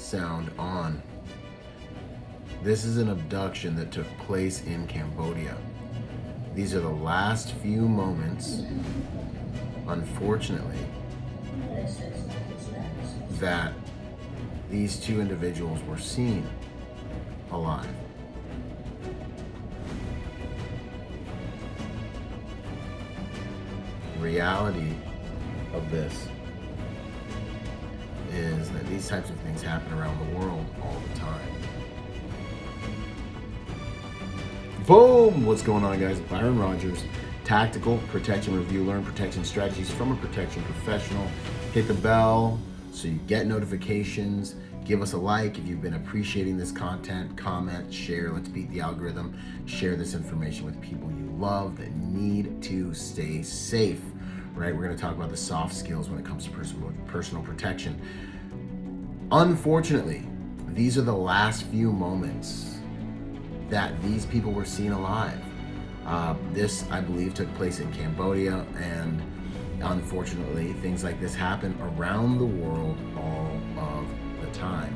sound on. This is an abduction that took place in Cambodia. These are the last few moments, unfortunately, that these two individuals were seen alive. Reality of this is that these types of things happen around the world all the time. Boom! What's going on, guys? Byron Rodgers, tactical protection review. Learn protection strategies from a protection professional. Hit the bell so you get notifications. Give us a like if you've been appreciating this content. Comment, share. Let's beat the algorithm. Share this information with people you love that need to stay safe. Right? We're going to talk about the soft skills when it comes to personal protection. Unfortunately, these are the last few moments that these people were seen alive. This, I believe, took place in Cambodia, and unfortunately, things like this happen around the world all of the time.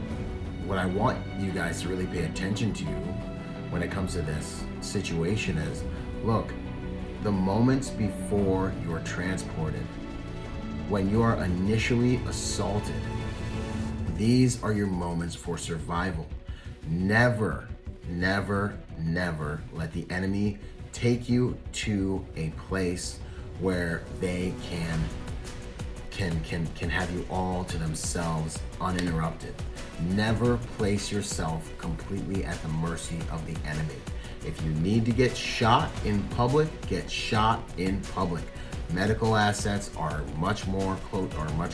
What I want you guys to really pay attention to when it comes to this situation is, look, the moments before you're transported, when you are initially assaulted, these are your moments for survival. Never, never, never let the enemy take you to a place where they can have you all to themselves uninterrupted. Never place yourself completely at the mercy of the enemy. If you need to get shot in public, get shot in public. Medical assets are much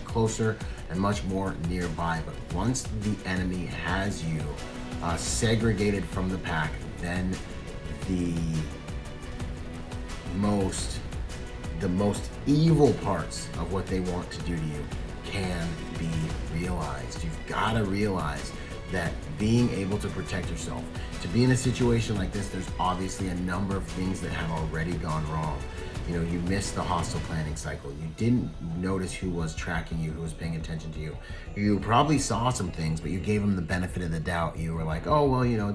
closer and much more nearby. But once the enemy has you segregated from the pack, then the most evil parts of what they want to do to you can be realized. You've got to realize that being able to protect yourself, to be in a situation like this, there's obviously a number of things that have already gone wrong. You know, you missed the hostile planning cycle. You didn't notice who was tracking you, who was paying attention to you. You probably saw some things, but you gave them the benefit of the doubt. You were like, oh, well, you know,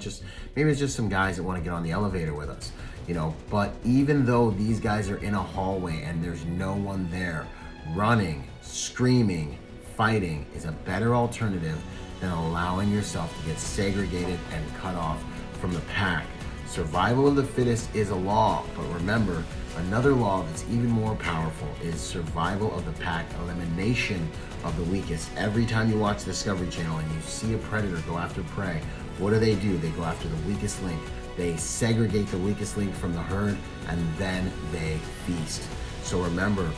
maybe it's just some guys that want to get on the elevator with us, you know. But even though these guys are in a hallway and there's no one there, running, screaming, fighting is a better alternative than allowing yourself to get segregated and cut off from the pack. Survival of the fittest is a law, but remember, another law that's even more powerful is survival of the pack, elimination of the weakest. Every time you watch Discovery Channel and you see a predator go after prey, what do? They go after the weakest link. They segregate the weakest link from the herd, and then they feast. So remember,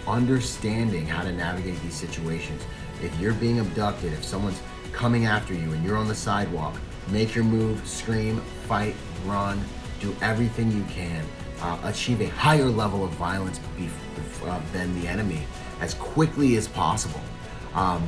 understanding how to navigate these situations. If you're being abducted, if someone's coming after you and you're on the sidewalk, make your move, scream, fight, run, do everything you can. Achieve a higher level of violence than the enemy as quickly as possible.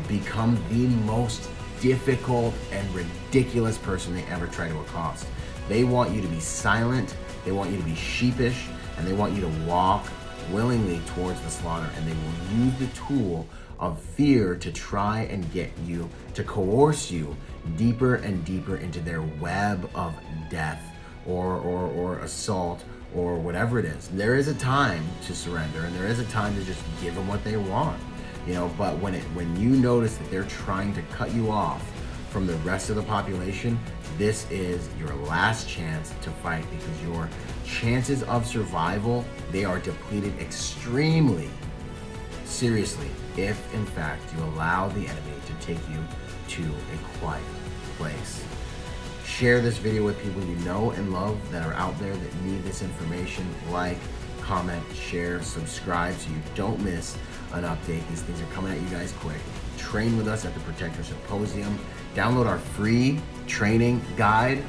Become the most difficult and ridiculous person they ever try to accost. They want you to be silent, they want you to be sheepish, and they want you to walk willingly towards the slaughter, and they will use the tool of fear to try and get you, to coerce you deeper and deeper into their web of death or assault or whatever it is. There is a time to surrender, and there is a time to just give them what they want, you know. But when you notice that they're trying to cut you off from the rest of the population, this is your last chance to fight, because your chances of survival, they are depleted extremely seriously if in fact you allow the enemy to take you to a quiet place. Share this video with people you know and love that are out there that need this information. Like, comment, share, subscribe so you don't miss an update. These things are coming at you guys quick. Train with us at the Protector Symposium. Download our free training guide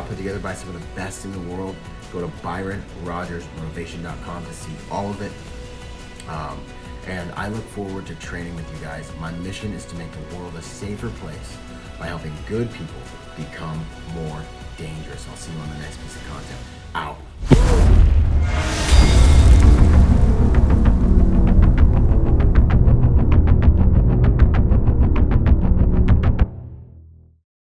put together by some of the best in the world. Go to ByronRodgersMotivation.com to see all of it. And I look forward to training with you guys. My mission is to make the world a safer place by helping good people become more dangerous. I'll see you on the next piece of content. Out.